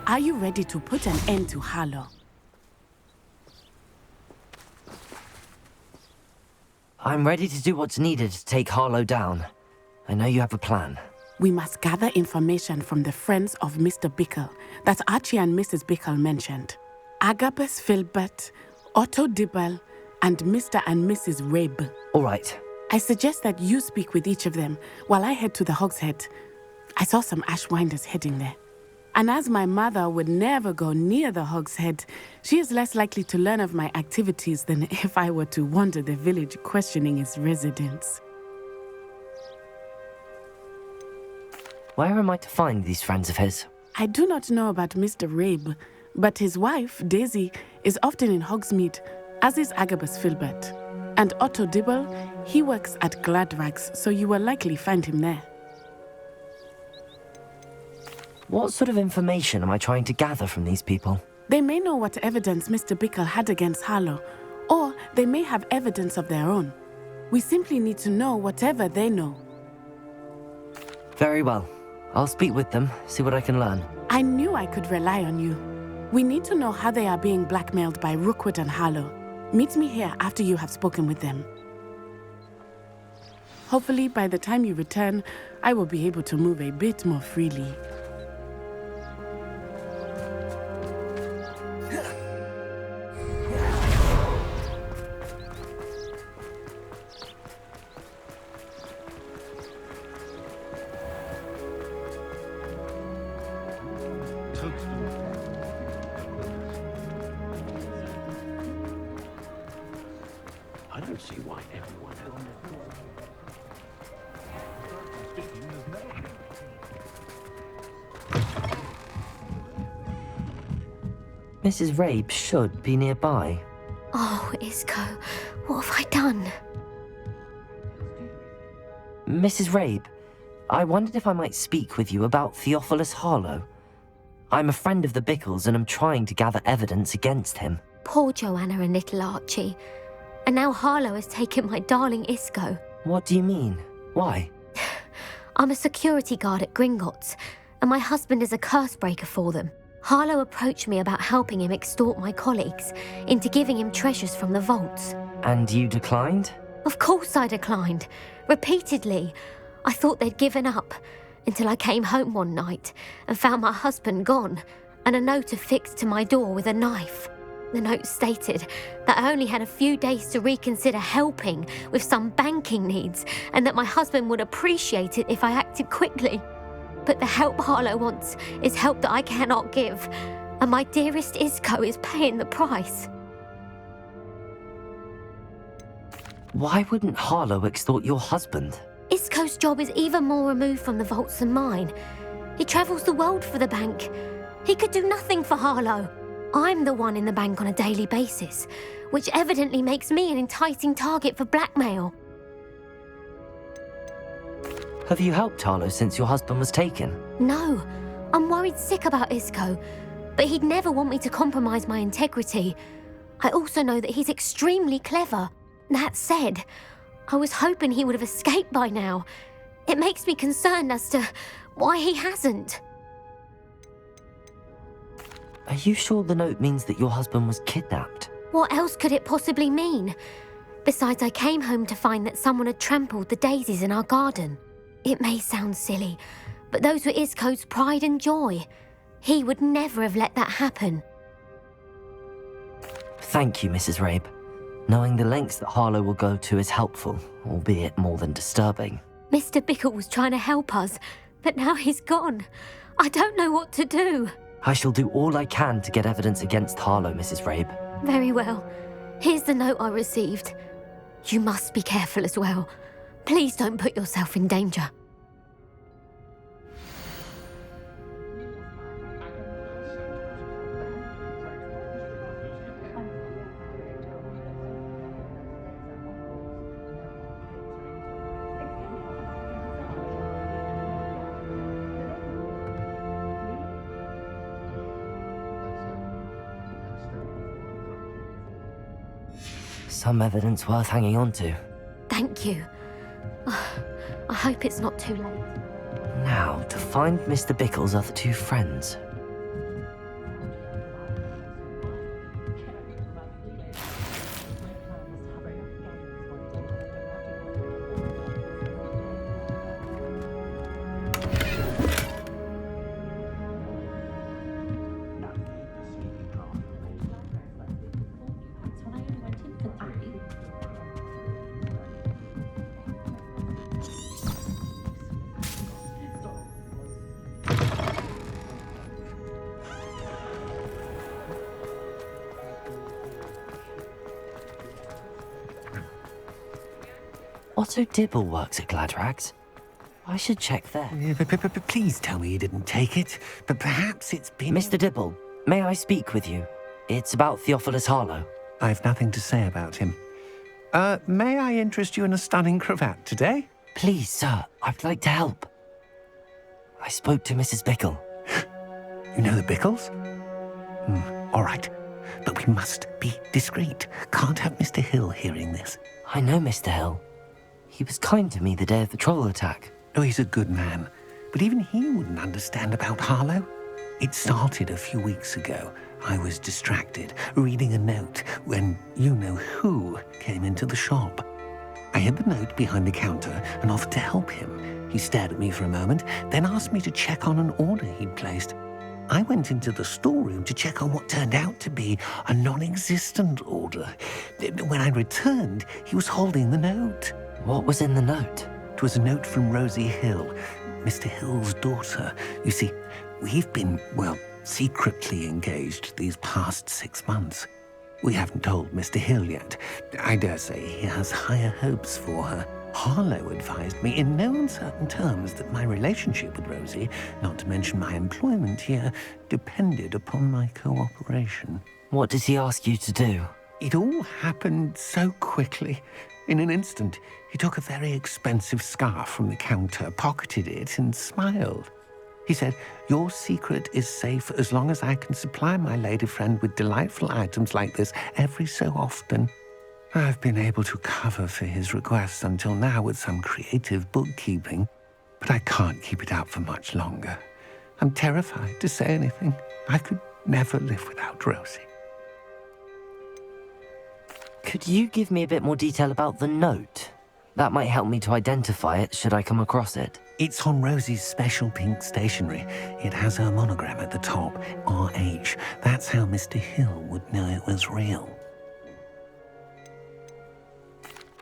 Are you ready to put an end to Harlow? I'm ready to do what's needed to take Harlow down. I know you have a plan. We must gather information from the friends of Mr. Bickle that Archie and Mrs. Bickle mentioned. Agabus Filbert, Otto Dibble, and Mr. and Mrs. Rabe. All right. I suggest that you speak with each of them while I head to the Hog's Head. I saw some Ashwinders heading there. And as my mother would never go near the Hog's Head, she is less likely to learn of my activities than if I were to wander the village questioning its residents. Where am I to find these friends of his? I do not know about Mr. Rabe, but his wife, Daisy, is often in Hogsmeade, as is Agabus Filbert. And Otto Dibble, he works at Gladrags, so you will likely find him there. What sort of information am I trying to gather from these people? They may know what evidence Mr. Bickle had against Harlow, or they may have evidence of their own. We simply need to know whatever they know. Very well. I'll speak with them, see what I can learn. I knew I could rely on you. We need to know how they are being blackmailed by Rookwood and Harlow. Meet me here after you have spoken with them. Hopefully, by the time you return, I will be able to move a bit more freely. I don't see why everyone else. Mrs. Rabe should be nearby. Oh, Isco, what have I done? Mrs. Rabe, I wondered if I might speak with you about Theophilus Harlow. I'm a friend of the Bickles and I'm trying to gather evidence against him. Poor Joanna and little Archie. And now Harlow has taken my darling Isco. What do you mean? Why? I'm a security guard at Gringotts, and my husband is a curse breaker for them. Harlow approached me about helping him extort my colleagues into giving him treasures from the vaults. And you declined? Of course I declined. Repeatedly. I thought they'd given up, until I came home one night and found my husband gone, and a note affixed to my door with a knife. The note stated that I only had a few days to reconsider helping with some banking needs, and that my husband would appreciate it if I acted quickly. But the help Harlow wants is help that I cannot give, and my dearest Isco is paying the price. Why wouldn't Harlow extort your husband? Isco's job is even more removed from the vaults than mine. He travels the world for the bank. He could do nothing for Harlow. I'm the one in the bank on a daily basis, which evidently makes me an enticing target for blackmail. Have you helped Harlow since your husband was taken? No, I'm worried sick about Isco, but he'd never want me to compromise my integrity. I also know that he's extremely clever. That said, I was hoping he would have escaped by now. It makes me concerned as to why he hasn't. Are you sure the note means that your husband was kidnapped? What else could it possibly mean? Besides, I came home to find that someone had trampled the daisies in our garden. It may sound silly, but those were Isco's pride and joy. He would never have let that happen. Thank you, Mrs. Rabe. Knowing the lengths that Harlow will go to is helpful, albeit more than disturbing. Mr. Bickle was trying to help us, but now he's gone. I don't know what to do. I shall do all I can to get evidence against Harlow, Mrs. Rabe. Very well. Here's the note I received. You must be careful as well. Please don't put yourself in danger. Some evidence worth hanging on to. Thank you. I hope it's not too late. Now, to find Mr. Bickle's other two friends. Otto Dibble works at Gladrags. I should check there. Please tell me you didn't take it. But perhaps it's been... Mr. Dibble, may I speak with you? It's about Theophilus Harlow. I've nothing to say about him. May I interest you in a stunning cravat today? Please, sir, I'd like to help. I spoke to Mrs. Bickle. You know the Bickles? All right. But we must be discreet. Can't have Mr. Hill hearing this. I know Mr. Hill. He was kind to me the day of the troll attack. Oh, he's a good man. But even he wouldn't understand about Harlow. It started a few weeks ago. I was distracted, reading a note, when you-know-who came into the shop. I hid the note behind the counter and offered to help him. He stared at me for a moment, then asked me to check on an order he'd placed. I went into the storeroom to check on what turned out to be a non-existent order. When I returned, he was holding the note. What was in the note? It was a note from Rosie Hill, Mr. Hill's daughter. You see, we've been, secretly engaged these past 6 months. We haven't told Mr. Hill yet. I dare say he has higher hopes for her. Harlow advised me in no uncertain terms that my relationship with Rosie, not to mention my employment here, depended upon my cooperation. What does he ask you to do? It all happened so quickly. In an instant, he took a very expensive scarf from the counter, pocketed it, and smiled. He said, "Your secret is safe as long as I can supply my lady friend with delightful items like this every so often." I've been able to cover for his requests until now with some creative bookkeeping, but I can't keep it up for much longer. I'm terrified to say anything. I could never live without Rosie. Could you give me a bit more detail about the note? That might help me to identify it should I come across it. It's on Rosie's special pink stationery. It has her monogram at the top, RH. That's how Mr. Hill would know it was real.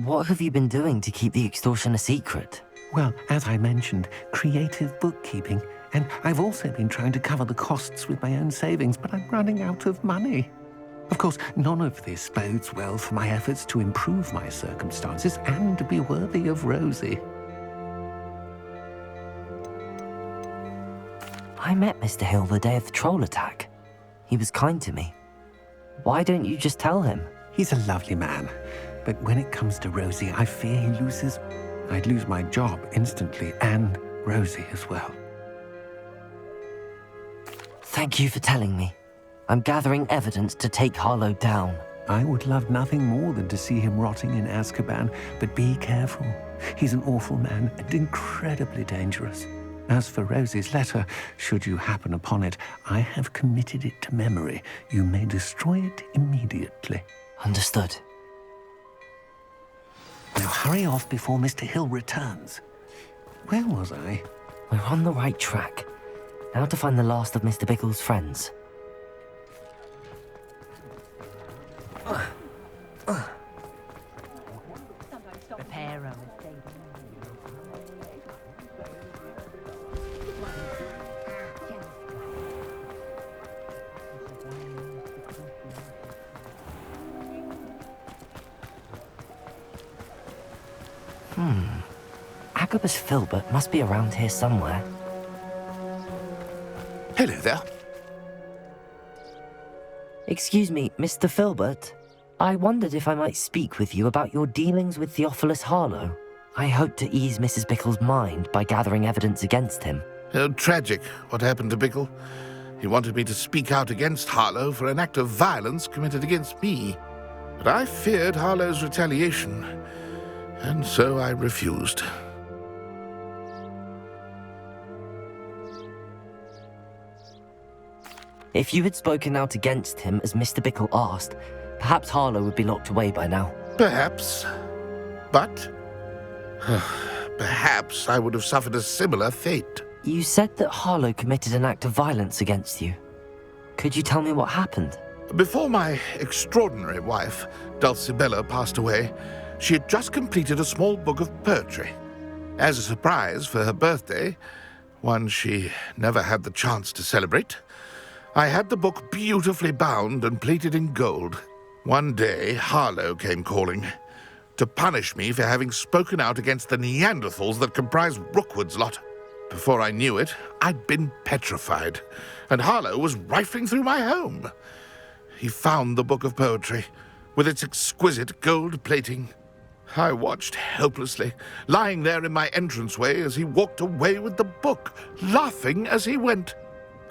What have you been doing to keep the extortion a secret? Well, as I mentioned, creative bookkeeping. And I've also been trying to cover the costs with my own savings, but I'm running out of money. Of course, none of this bodes well for my efforts to improve my circumstances and to be worthy of Rosie. I met Mr. Hill the day of the troll attack. He was kind to me. Why don't you just tell him? He's a lovely man. But when it comes to Rosie, I fear he loses. I'd lose my job instantly, and Rosie as well. Thank you for telling me. I'm gathering evidence to take Harlow down. I would love nothing more than to see him rotting in Azkaban, but be careful. He's an awful man and incredibly dangerous. As for Rosie's letter, should you happen upon it, I have committed it to memory. You may destroy it immediately. Understood. Now hurry off before Mr. Hill returns. Where was I? We're on the right track. Now to find the last of Mr. Bickle's friends. Agabus Filbert must be around here somewhere. Hello there. Excuse me, Mr. Filbert. I wondered if I might speak with you about your dealings with Theophilus Harlow. I hope to ease Mrs. Bickle's mind by gathering evidence against him. Tragic, what happened to Bickle. He wanted me to speak out against Harlow for an act of violence committed against me. But I feared Harlow's retaliation, and so I refused. If you had spoken out against him as Mr. Bickle asked, perhaps Harlow would be locked away by now. Perhaps. But perhaps I would have suffered a similar fate. You said that Harlow committed an act of violence against you. Could you tell me what happened? Before my extraordinary wife, Dulcibella, passed away, she had just completed a small book of poetry. As a surprise for her birthday, one she never had the chance to celebrate, I had the book beautifully bound and plated in gold. One day, Harlow came calling. to punish me for having spoken out against the Neanderthals that comprise Rookwood's lot. Before I knew it, I'd been petrified, and Harlow was rifling through my home. He found the book of poetry, with its exquisite gold plating. I watched helplessly, lying there in my entranceway as he walked away with the book, laughing as he went.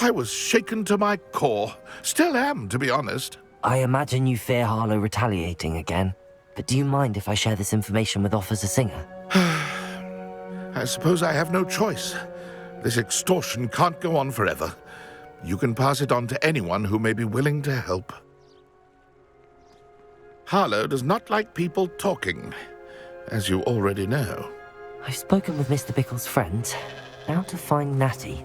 I was shaken to my core. Still am, to be honest. I imagine you fear Harlow retaliating again. But do you mind if I share this information with Officer Singer? I suppose I have no choice. This extortion can't go on forever. You can pass it on to anyone who may be willing to help. Harlow does not like people talking, as you already know. I've spoken with Mr. Bickle's friends. Now to find Natty.